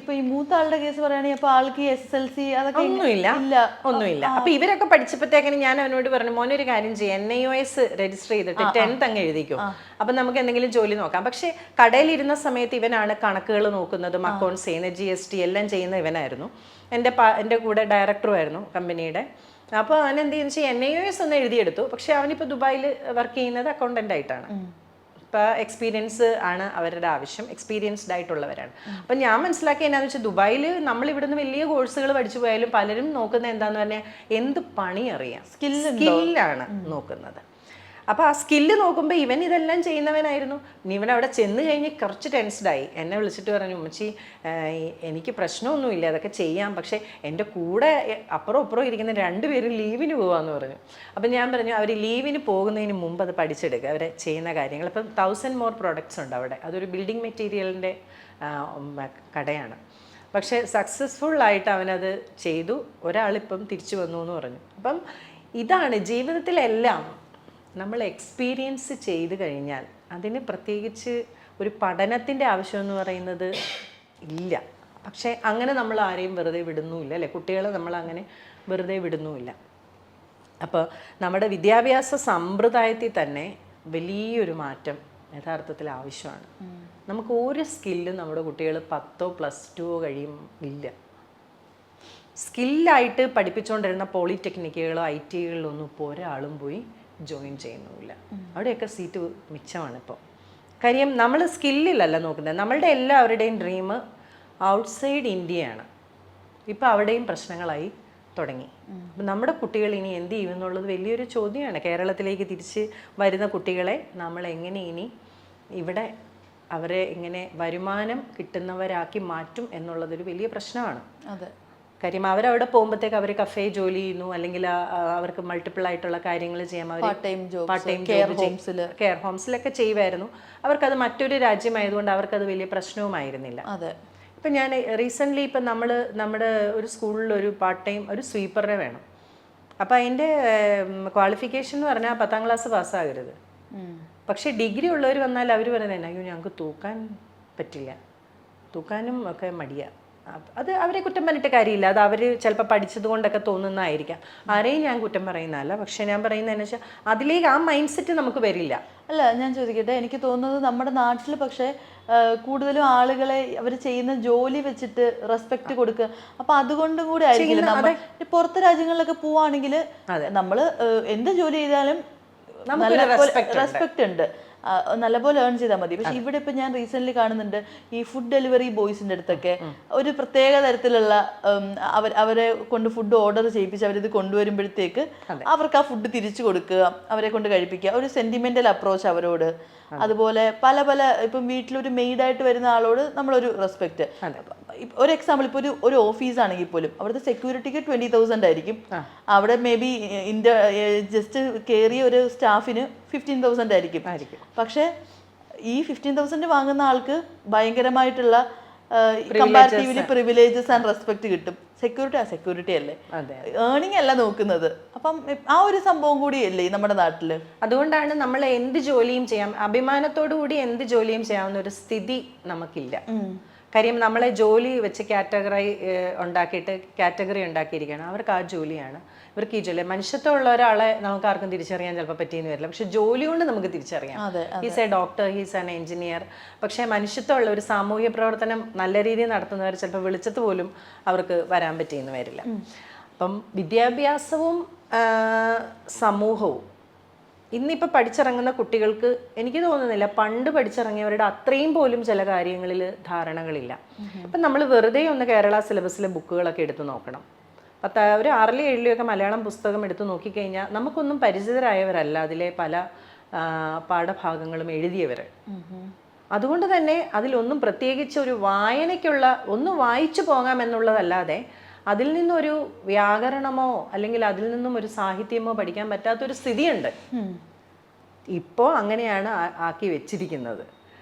ഇപ്പൊ ഈ മൂത്ത ആളുടെ കേസ് പറയുകയാണെങ്കിൽ അപ്പൊ ആൾക്ക് SSLC അതൊക്കെ ഒന്നുമില്ല. അപ്പൊ ഇവരൊക്കെ പഠിച്ചപ്പോഴത്തേക്കിന് ഞാൻ അവനോട് പറഞ്ഞു, മോനെ ഒരു കാര്യം ചെയ്യാം, NIOS രജിസ്റ്റർ ചെയ്തിട്ട് 10th അങ്ങ് എഴുതിക്കും, അപ്പൊ നമുക്ക് എന്തെങ്കിലും ജോലി നോക്കാം. പക്ഷെ കടയിലിരുന്ന സമയത്ത് ഇവനാണ് കണക്കുകൾ നോക്കുന്നതും അക്കൗണ്ട്സ് ചെയ്യുന്നത്, GST എല്ലാം ചെയ്യുന്ന ഇവനായിരുന്നു. എൻ്റെ കൂടെ ഡയറക്ടറുമായിരുന്നു കമ്പനിയുടെ. അപ്പോൾ അവൻ എന്ത് ചെയ്യുന്ന വെച്ചാൽ NIOS ഒന്ന് എഴുതിയെടുത്തു. പക്ഷെ അവനിപ്പോൾ ദുബായിൽ വർക്ക് ചെയ്യുന്നത് അക്കൗണ്ടൻ്റ് ആയിട്ടാണ്. ഇപ്പോൾ എക്സ്പീരിയൻസ് ആണ് അവരുടെ ആവശ്യം, എക്സ്പീരിയൻസ്ഡ് ആയിട്ടുള്ളവരാണ്. അപ്പം ഞാൻ മനസ്സിലാക്കിയ എന്നാന്ന് വെച്ചാൽ ദുബായിൽ നമ്മൾ ഇവിടുന്ന് വലിയ കോഴ്സുകൾ പഠിച്ചു പോയാലും പലരും നോക്കുന്നത് എന്താന്ന് പറഞ്ഞാൽ എന്ത് പണി അറിയാം, സ്കില്ലാണ് നോക്കുന്നത്. അപ്പോൾ ആ സ്കില്ല് നോക്കുമ്പോൾ ഇവൻ ഇതെല്ലാം ചെയ്യുന്നവനായിരുന്നു. ഇവൻ അവിടെ ചെന്ന് കഴിഞ്ഞ് കുറച്ച് ടെൻസ്ഡായി. എന്നെ വിളിച്ചിട്ട് പറഞ്ഞു, ഉമ്മച്ചി എനിക്ക് പ്രശ്നമൊന്നുമില്ല, അതൊക്കെ ചെയ്യാം, പക്ഷേ എൻ്റെ കൂടെ അപ്പുറം ഇരിക്കുന്ന 2 പേരും ലീവിന് പോകാമെന്ന് പറഞ്ഞു. അപ്പം ഞാൻ പറഞ്ഞു, അവർ ലീവിന് പോകുന്നതിന് മുമ്പ് അത് പഠിച്ചെടുക്കുക, അവർ ചെയ്യുന്ന കാര്യങ്ങൾ. ഇപ്പം 1000 more പ്രോഡക്റ്റ്സ് ഉണ്ട് അവിടെ. അതൊരു ബിൽഡിംഗ് മെറ്റീരിയലിൻ്റെ കടയാണ്. പക്ഷേ സക്സസ്ഫുള്ളായിട്ട് അവനത് ചെയ്തു. ഒരാളിപ്പം തിരിച്ചു വന്നു എന്ന് പറഞ്ഞു. അപ്പം ഇതാണ് ജീവിതത്തിലെല്ലാം നമ്മൾ എക്സ്പീരിയൻസ് ചെയ്ത് കഴിഞ്ഞാൽ അതിന് പ്രത്യേകിച്ച് ഒരു പഠനത്തിൻ്റെ ആവശ്യമെന്ന് പറയുന്നത് ഇല്ല. പക്ഷേ അങ്ങനെ നമ്മൾ ആരെയും വെറുതെ വിടുന്നുമില്ല അല്ലേ, കുട്ടികളെ നമ്മൾ അങ്ങനെ വെറുതെ വിടുന്നുമില്ല. അപ്പോൾ നമ്മുടെ വിദ്യാഭ്യാസ സമ്പ്രദായത്തിൽ തന്നെ വലിയൊരു മാറ്റം യഥാർത്ഥത്തിൽ ആവശ്യമാണ്. നമുക്ക് ഒരു സ്കില്ലും നമ്മുടെ കുട്ടികൾ 10 +2 കഴിയുമില്ല. സ്കില്ലായിട്ട് പഠിപ്പിച്ചുകൊണ്ടിരുന്ന പോളിടെക്നിക്കുകളോ IT-കളിലൊന്നും ഇപ്പോൾ ഒരാളും പോയി ജോയിൻ ചെയ്യുന്നുമില്ല. അവിടെയൊക്കെ സീറ്റ് മിച്ചമാണ് ഇപ്പോൾ. കാര്യം നമ്മൾ സ്കില്ലിലല്ല നോക്കുന്നത്. നമ്മളുടെ എല്ലാവരുടെയും ഡ്രീം ഔട്ട്സൈഡ് ഇന്ത്യയാണ്. ഇപ്പോൾ അവിടെയും പ്രശ്നങ്ങളായി തുടങ്ങി. അപ്പം നമ്മുടെ കുട്ടികൾ ഇനി എന്ത് ചെയ്യും എന്നുള്ളത് വലിയൊരു ചോദ്യമാണ്. കേരളത്തിലേക്ക് തിരിച്ച് വരുന്ന കുട്ടികളെ നമ്മൾ എങ്ങനെ ഇനി ഇവിടെ അവരെ എങ്ങനെ വരുമാനം കിട്ടുന്നവരാക്കി മാറ്റും എന്നുള്ളതൊരു വലിയ പ്രശ്നമാണ്. അതെ. കാര്യം അവരവിടെ പോകുമ്പോഴത്തേക്ക് അവർ കഫേ ജോലി ചെയ്യുന്നു, അല്ലെങ്കിൽ അവർക്ക് മൾട്ടിപ്പിൾ ആയിട്ടുള്ള കാര്യങ്ങൾ ചെയ്യാം. അവർ പാർട്ട് ടൈം കെയർ ഹോംസിലൊക്കെ ചെയ്യുമായിരുന്നു. അവർക്കത് മറ്റൊരു രാജ്യമായതുകൊണ്ട് അവർക്കത് വലിയ പ്രശ്നവുമായിരുന്നില്ല. അതെ. ഇപ്പം ഞാൻ റീസെൻ്റ്ലി ഇപ്പം നമ്മുടെ ഒരു സ്കൂളിൽ ഒരു പാർട്ട് ടൈം ഒരു സ്വീപ്പറിനെ വേണം. അപ്പം അതിൻ്റെ ക്വാളിഫിക്കേഷൻ എന്ന് പറഞ്ഞാൽ 10ാം ക്ലാസ് പാസ്സാകരുത്. പക്ഷേ ഡിഗ്രി ഉള്ളവർ വന്നാൽ അവർ പറയുന്നത് അയ്യോ ഞങ്ങൾക്ക് തൂക്കാൻ പറ്റില്ല, തൂക്കാനും ഒക്കെ മടിയാണ്. അത് അവരെ കുറ്റം പറഞ്ഞിട്ട് കാര്യമില്ല. അത് അവർ ചിലപ്പോൾ പഠിച്ചത് കൊണ്ടൊക്കെ തോന്നുന്നതായിരിക്കാം. ആരെയും ഞാൻ കുറ്റം പറയുന്നതല്ല. പക്ഷെ ഞാൻ പറയുന്നതെന്ന് വെച്ചാൽ അതിലേക്ക് ആ മൈൻഡ് സെറ്റ് നമുക്ക് വരില്ല. അല്ല, ഞാൻ ചോദിക്കട്ടെ, എനിക്ക് തോന്നുന്നത് നമ്മുടെ നാട്ടിൽ പക്ഷേ കൂടുതലും ആളുകളെ അവർ ചെയ്യുന്ന ജോലി വെച്ചിട്ട് റെസ്പെക്ട് കൊടുക്കുക. അപ്പൊ അതുകൊണ്ടും കൂടി ആയിരിക്കില്ല. നമ്മൾ പുറത്തെ രാജ്യങ്ങളിലൊക്കെ പോവാണെങ്കിൽ നമ്മൾ എന്ത് ജോലി ചെയ്താലും റെസ്പെക്ട് ഉണ്ട്, നല്ലപോലെ ഏൺ ചെയ്താൽ മതി. പക്ഷെ ഇവിടെ ഇപ്പൊ ഞാൻ റീസെന്റ് കാണുന്നുണ്ട് ഈ ഫുഡ് ഡെലിവറി ബോയ്സിന്റെ അടുത്തൊക്കെ ഒരു പ്രത്യേക തരത്തിലുള്ള അവരെ കൊണ്ട് ഫുഡ് ഓർഡർ ചെയ്യിപ്പിച്ച് അവരിത് കൊണ്ടുവരുമ്പോഴത്തേക്ക് അവർക്ക് ആ ഫുഡ് തിരിച്ചു കൊടുക്കുക, അവരെ കൊണ്ട് കഴിപ്പിക്കുക, ഒരു സെന്റിമെന്റൽ അപ്രോച്ച് അവരോട്. അതുപോലെ പല ഇപ്പം വീട്ടിലൊരു മെയ്ഡായിട്ട് വരുന്ന ആളോട് നമ്മളൊരു റെസ്പെക്ട്. ഒരു എക്സാമ്പിൾ, ഇപ്പോൾ ഒരു ഓഫീസാണെങ്കിൽ പോലും അവിടുത്തെ സെക്യൂരിറ്റിക്ക് 20,000 ആയിരിക്കും. അവിടെ മേ ബി ജസ്റ്റ് കയറിയ ഒരു സ്റ്റാഫിന് 15,000 ആയിരിക്കും. പക്ഷെ ഈ 15,000 വാങ്ങുന്ന ആൾക്ക് ഭയങ്കരമായിട്ടുള്ള കമ്പാരിറ്റീവ്ലി പ്രിവിലേജസ് ആൻഡ് റെസ്പെക്ട് കിട്ടും. സെക്യൂരിറ്റി അല്ലേ, ഏർണിംഗ് അല്ല നോക്കുന്നത്. അപ്പം ആ ഒരു സംഭവം കൂടിയല്ലേ നമ്മുടെ നാട്ടില്. അതുകൊണ്ടാണ് നമ്മൾ എന്ത് ജോലിയും ചെയ്യാം, അഭിമാനത്തോടു കൂടി എന്ത് ജോലിയും ചെയ്യാവുന്ന ഒരു സ്ഥിതി നമുക്കില്ല. കാര്യം നമ്മളെ ജോലി വെച്ച് കാറ്റഗറി ഉണ്ടാക്കിയിരിക്കുകയാണ്. അവർക്ക് ആ ജോലിയാണ്, ഇവർക്ക് ഈ ജോലി. മനുഷ്യത്വമുള്ള ഒരാളെ നമുക്ക് ആർക്കും തിരിച്ചറിയാൻ ചിലപ്പോൾ പറ്റിയെന്ന് വരില്ല, പക്ഷെ ജോലി കൊണ്ട് നമുക്ക് തിരിച്ചറിയാം. He's A doctor, he's an engineer. പക്ഷേ മനുഷ്യത്വമുള്ള ഒരു സാമൂഹ്യ പ്രവർത്തനം നല്ല രീതിയിൽ നടത്തുന്നവർ ചിലപ്പോൾ വിളിച്ചത് പോലും അവർക്ക് വരാൻ പറ്റിയെന്ന് വരില്ല. അപ്പം വിദ്യാഭ്യാസവും സമൂഹവും ഇന്നിപ്പോൾ പഠിച്ചിറങ്ങുന്ന കുട്ടികൾക്ക് എനിക്ക് തോന്നുന്നില്ല പണ്ട് പഠിച്ചിറങ്ങിയവരുടെ അത്രയും പോലും ചില കാര്യങ്ങളിൽ ധാരണകളില്ല. ഇപ്പം നമ്മൾ വെറുതെ ഒന്ന് കേരള സിലബസിലെ ബുക്കുകളൊക്കെ എടുത്ത് നോക്കണം. ഒരു 6ലും 7ലും മലയാളം പുസ്തകം എടുത്ത് നോക്കിക്കഴിഞ്ഞാൽ നമുക്കൊന്നും പരിചിതരായവരല്ല അതിലെ പല പാഠഭാഗങ്ങളും എഴുതിയവർ. അതുകൊണ്ട് തന്നെ അതിലൊന്നും പ്രത്യേകിച്ച് ഒരു വായനയ്ക്കുള്ള ഒന്ന് വായിച്ചു പോകാമെന്നുള്ളതല്ലാതെ അതിൽ നിന്നൊരു വ്യാകരണമോ അല്ലെങ്കിൽ അതിൽ നിന്നും ഒരു സാഹിത്യമോ പഠിക്കാൻ പറ്റാത്തൊരു സ്ഥിതിയുണ്ട്. ഇപ്പോൾ അങ്ങനെയാണ് ആക്കി വെച്ചിരിക്കുന്നത്.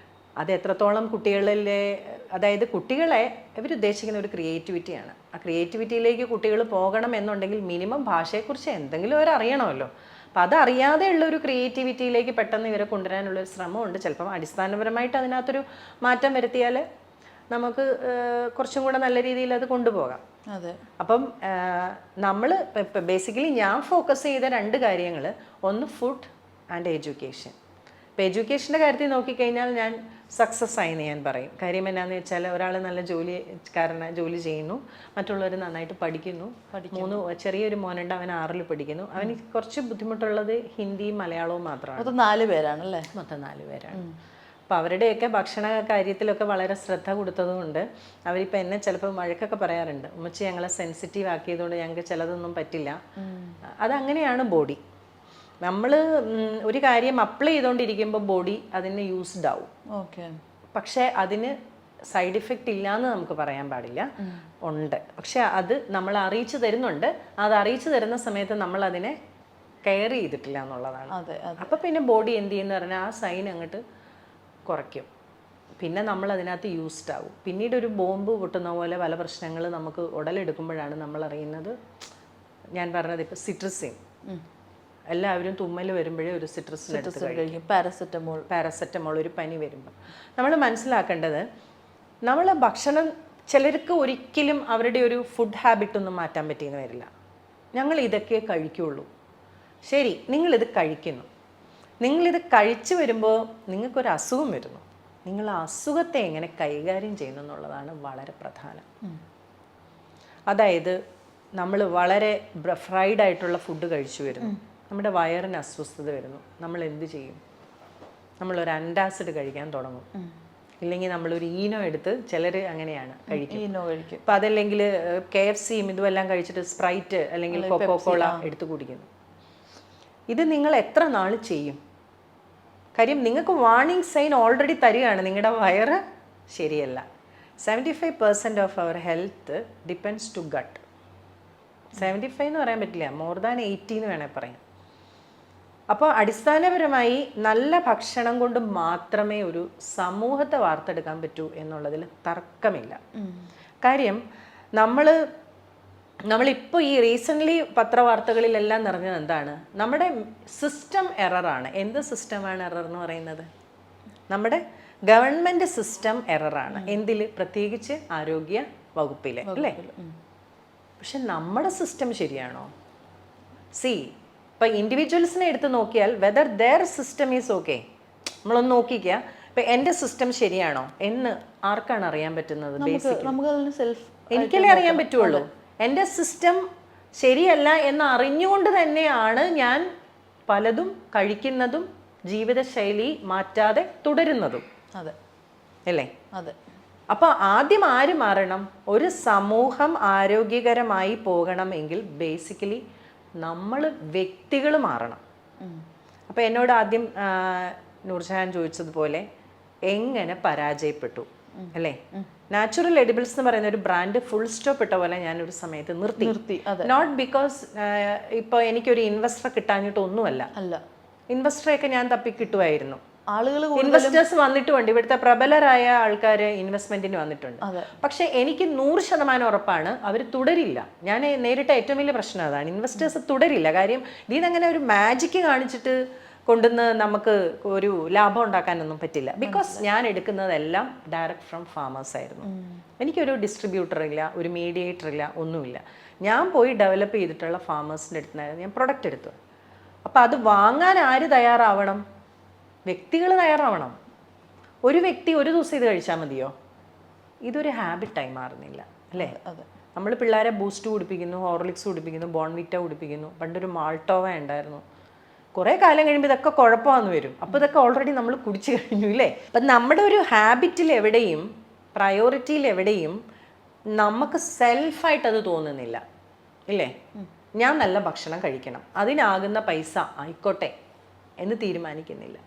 അത് എത്രത്തോളം കുട്ടികളിലെ, അതായത് കുട്ടികളെ ഇവരുദ്ദേശിക്കുന്ന ഒരു ക്രിയേറ്റിവിറ്റിയാണ്. ആ ക്രിയേറ്റിവിറ്റിയിലേക്ക് കുട്ടികൾ പോകണം എന്നുണ്ടെങ്കിൽ മിനിമം ഭാഷയെക്കുറിച്ച് എന്തെങ്കിലും അവർ അറിയണമല്ലോ. അപ്പം അതറിയാതെയുള്ള ഒരു ക്രിയേറ്റിവിറ്റിയിലേക്ക് പെട്ടെന്ന് ഇവരെ കൊണ്ടുവരാനുള്ളൊരു ശ്രമമുണ്ട്. ചിലപ്പം അടിസ്ഥാനപരമായിട്ട് അതിനകത്തൊരു മാറ്റം വരുത്തിയാൽ നമുക്ക് കുറച്ചും കൂടെ നല്ല രീതിയിൽ അത് കൊണ്ടുപോകാം. അതെ. അപ്പം നമ്മൾ ബേസിക്കലി ഞാൻ ഫോക്കസ് ചെയ്ത 2 കാര്യങ്ങൾ, ഒന്ന് ഫുഡ് ആൻഡ് എഡ്യൂക്കേഷൻ. ഇപ്പം എഡ്യൂക്കേഷൻ്റെ കാര്യത്തിൽ നോക്കിക്കഴിഞ്ഞാൽ ഞാൻ സക്സസ് ആയെന്ന് ഞാൻ പറയും. കാര്യം എന്നാന്ന് വെച്ചാൽ ഒരാൾ നല്ല ജോലി ചെയ്യുന്നു, മറ്റുള്ളവർ നന്നായിട്ട് പഠിക്കുന്നു. 3 ചെറിയൊരു മോനുണ്ട്, അവൻ 6ൽ പഠിക്കുന്നു. അവന് കുറച്ച് ബുദ്ധിമുട്ടുള്ളത് ഹിന്ദിയും മലയാളവും മാത്രമാണ്. മൊത്തം 4 പേരാണല്ലേ? മൊത്തം 4 പേരാണ്. അപ്പോൾ അവരുടെയൊക്കെ ഭക്ഷണ കാര്യത്തിലൊക്കെ വളരെ ശ്രദ്ധ കൊടുത്തതുകൊണ്ട് അവരിപ്പോൾ എന്നെ ചിലപ്പോൾ വഴക്കൊക്കെ പറയാറുണ്ട്, ഉമ്മച്ചി ഞങ്ങളെ സെൻസിറ്റീവ് ആക്കിയതുകൊണ്ട് ഞങ്ങൾക്ക് ചിലതൊന്നും പറ്റില്ല. അതങ്ങനെയാണ് ബോഡി. നമ്മൾ ഒരു കാര്യം അപ്ലൈ ചെയ്തുകൊണ്ടിരിക്കുമ്പോൾ ബോഡി അതിന് യൂസ്ഡ് ആവും. ഓക്കെ. പക്ഷേ അതിന് സൈഡ് ഇഫക്റ്റ് ഇല്ലയെന്ന് നമുക്ക് പറയാൻ പാടില്ല, ഉണ്ട്. പക്ഷെ അത് നമ്മൾ അറിയിച്ചു തരുന്നുണ്ട്. അത് അറിയിച്ചു തരുന്ന സമയത്ത് നമ്മൾ അതിനെ കെയർ ചെയ്തിട്ടില്ല എന്നുള്ളതാണ്. അപ്പം പിന്നെ ബോഡി എന്ത് ചെയ്യുന്ന പറഞ്ഞാൽ ആ സൈൻ അങ്ങോട്ട് കുറയ്ക്കും. പിന്നെ നമ്മൾ അതിനകത്ത് യൂസ്ഡ് ആവും. പിന്നീട് ഒരു ബോംബ് പൊട്ടുന്ന പോലെ പല പ്രശ്നങ്ങൾ നമുക്ക് ഉടലെടുക്കുമ്പോഴാണ് നമ്മൾ അറിയുന്നത്. ഞാൻ പറഞ്ഞത് ഇപ്പോൾ സിട്രസിൻ, എല്ലാവരും തുമ്മൽ വരുമ്പോഴേ ഒരു സിട്രസിൻ എടുത്ത് കഴിക്കും. പാരസെറ്റമോൾ ഒരു പനി വരുമ്പോൾ. നമ്മൾ മനസ്സിലാക്കേണ്ടത്, നമ്മൾ ഭക്ഷണം ചിലർക്ക് ഒരിക്കലും അവരുടെ ഒരു ഫുഡ് ഹാബിറ്റൊന്നും മാറ്റാൻ പറ്റിയെന്ന് വരില്ല. ഞങ്ങൾ ഇതൊക്കെ കഴിക്കുള്ളൂ. ശരി, നിങ്ങളിത് കഴിക്കുന്നു. നിങ്ങളിത് കഴിച്ചു വരുമ്പോൾ നിങ്ങൾക്കൊരു അസുഖം വരുന്നു. നിങ്ങൾ ആ അസുഖത്തെ എങ്ങനെ കൈകാര്യം ചെയ്യുന്നു എന്നുള്ളതാണ് വളരെ പ്രധാനം. അതായത് നമ്മൾ വളരെ ഫ്രൈഡ് ആയിട്ടുള്ള ഫുഡ് കഴിച്ചു വരുന്നു, നമ്മുടെ വയറിന് അസ്വസ്ഥത വരുന്നു. നമ്മൾ എന്ത് ചെയ്യും? നമ്മളൊരു അൻറ്റാസിഡ് കഴിക്കാൻ തുടങ്ങും. ഇല്ലെങ്കിൽ നമ്മളൊരു ഈനോ എടുത്ത്, ചിലർ അങ്ങനെയാണ് കഴിക്കും. അപ്പം അതല്ലെങ്കിൽ KFCയും ഇതുമെല്ലാം കഴിച്ചിട്ട് സ്പ്രൈറ്റ് അല്ലെങ്കിൽ കൊക്കോകോള എടുത്ത് കുടിക്കുന്നു. ഇത് നിങ്ങൾ എത്ര നാൾ ചെയ്യും? കാര്യം നിങ്ങൾക്ക് വാർണിംഗ് സൈൻ ഓൾറെഡി തരികയാണ്, നിങ്ങളുടെ വയറ് ശരിയല്ല. 75% of our health depends to gut. 75 എന്ന് പറയാൻ പറ്റില്ല, മോർ ദാൻ 80 എന്ന് വേണേൽ പറയാം. അപ്പോൾ അടിസ്ഥാനപരമായി നല്ല ഭക്ഷണം കൊണ്ട് മാത്രമേ ഒരു സമൂഹത്തെ വാർത്തെടുക്കാൻ പറ്റൂ എന്നുള്ളതിൽ തർക്കമില്ല. കാര്യം നമ്മളിപ്പോൾ ഈ റീസെൻ്റ്ലി പത്രവാർത്തകളിലെല്ലാം നിറഞ്ഞത് എന്താണ്? നമ്മുടെ സിസ്റ്റം എററാണ്. എന്ത് സിസ്റ്റമാണ് എറർ എന്ന് പറയുന്നത്? നമ്മുടെ ഗവൺമെൻറ് സിസ്റ്റം എററാണ്. എന്തിൽ? പ്രത്യേകിച്ച് ആരോഗ്യ വകുപ്പിൽ, അല്ലേ? പക്ഷെ നമ്മുടെ സിസ്റ്റം ശരിയാണോ? ഇപ്പം ഇൻഡിവിജ്വൽസിനെ എടുത്ത് നോക്കിയാൽ whether their system is okay, നമ്മളൊന്ന് നോക്കിക്കുക. ഇപ്പം എൻ്റെ സിസ്റ്റം ശരിയാണോ എന്ന് ആർക്കാണ് അറിയാൻ പറ്റുന്നത്? എനിക്കല്ലേ അറിയാൻ പറ്റുള്ളൂ. എൻ്റെ സിസ്റ്റം ശരിയല്ല എന്ന് അറിഞ്ഞുകൊണ്ട് തന്നെയാണ് ഞാൻ പലതും കഴിക്കുന്നതും ജീവിതശൈലി മാറ്റാതെ തുടരുന്നതും. അല്ലേ? അപ്പോൾ ആദ്യം ആര് മാറണം? ഒരു സമൂഹം ആരോഗ്യകരമായി പോകണമെങ്കിൽ ബേസിക്കലി നമ്മൾ വ്യക്തികൾ മാറണം. അപ്പോൾ എന്നോട് ആദ്യം നൂർജഹാൻ ചോദിച്ചതുപോലെ എങ്ങനെ പരാജയപ്പെട്ടു, അല്ലേ? നാച്ചുറൽ എഡിബിൾസ് എന്ന് പറയുന്ന ഒരു ബ്രാൻഡ് ഫുൾ സ്റ്റോപ്പ് ഇട്ട പോലെ ഞാനൊരു സമയത്ത് നിർത്തി. നോട്ട് ബിക്കോസ് ഇപ്പോൾ എനിക്കൊരു ഇൻവെസ്റ്റർ കിട്ടാഞ്ഞിട്ടൊന്നുമല്ല. ഇൻവെസ്റ്ററെയൊക്കെ ഞാൻ തപ്പി കിട്ടുമായിരുന്നു. ഇൻവെസ്റ്റേഴ്സ് വന്നിട്ടുണ്ട്, ഇവിടുത്തെ പ്രബലരായ ആൾക്കാർ ഇൻവെസ്റ്റ്മെന്റിന് വന്നിട്ടുണ്ട്. പക്ഷെ എനിക്ക് 100% ഉറപ്പാണ് അവർ തുടരില്ല. ഞാൻ നേരിട്ട ഏറ്റവും വലിയ പ്രശ്നം അതാണ്, ഇൻവെസ്റ്റേഴ്സ് തുടരില്ല. കാര്യം ഇതിനങ്ങനെ ഒരു മാജിക്ക് കാണിച്ചിട്ട് കൊണ്ടുവന്ന് നമുക്ക് ഒരു ലാഭം ഉണ്ടാക്കാനൊന്നും പറ്റില്ല. ബിക്കോസ് ഞാൻ എടുക്കുന്നതെല്ലാം ഡയറക്റ്റ് ഫ്രം ഫാമേഴ്സ് ആയിരുന്നു. എനിക്കൊരു ഡിസ്ട്രിബ്യൂട്ടർ ഇല്ല, ഒരു മീഡിയേറ്റർ ഇല്ല, ഒന്നുമില്ല. ഞാൻ പോയി ഡെവലപ്പ് ചെയ്തിട്ടുള്ള ഫാമേഴ്സിൻ്റെ അടുത്തുനിന്നായിരുന്നു ഞാൻ പ്രൊഡക്റ്റ് എടുത്തു. അപ്പോൾ അത് വാങ്ങാൻ ആര് തയ്യാറാവണം? വ്യക്തികൾ തയ്യാറാവണം. ഒരു വ്യക്തി ഒരു ദിവസം ഇത് കഴിച്ചാൽ മതിയോ? ഇതൊരു ഹാബിറ്റായി മാറുന്നില്ല, അല്ലേ? നമ്മൾ പിള്ളേരെ ബൂസ്റ്റ് കുടിപ്പിക്കുന്നു, ഹോർലിക്സ് കുടിപ്പിക്കുന്നു, ബോൺവിറ്റ കുടിപ്പിക്കുന്നു. പണ്ടൊരു മാൾട്ടോവ ഉണ്ടായിരുന്നു. കുറേ കാലം കഴിയുമ്പോൾ ഇതൊക്കെ കുഴപ്പമാണെന്ന് വരും. അപ്പോൾ ഇതൊക്കെ ഓൾറെഡി നമ്മൾ കുടിച്ചു കഴിഞ്ഞു, ഇല്ലേ? അപ്പം നമ്മുടെ ഒരു ഹാബിറ്റിൽ എവിടെയും പ്രയോറിറ്റിയിൽ എവിടെയും നമുക്ക് സെൽഫായിട്ടത് തോന്നുന്നില്ല, ഇല്ലേ? ഞാൻ നല്ല ഭക്ഷണം കഴിക്കണം, അതിനാകുന്ന പൈസ ആയിക്കോട്ടെ എന്ന് തീരുമാനിക്കുന്നില്ല.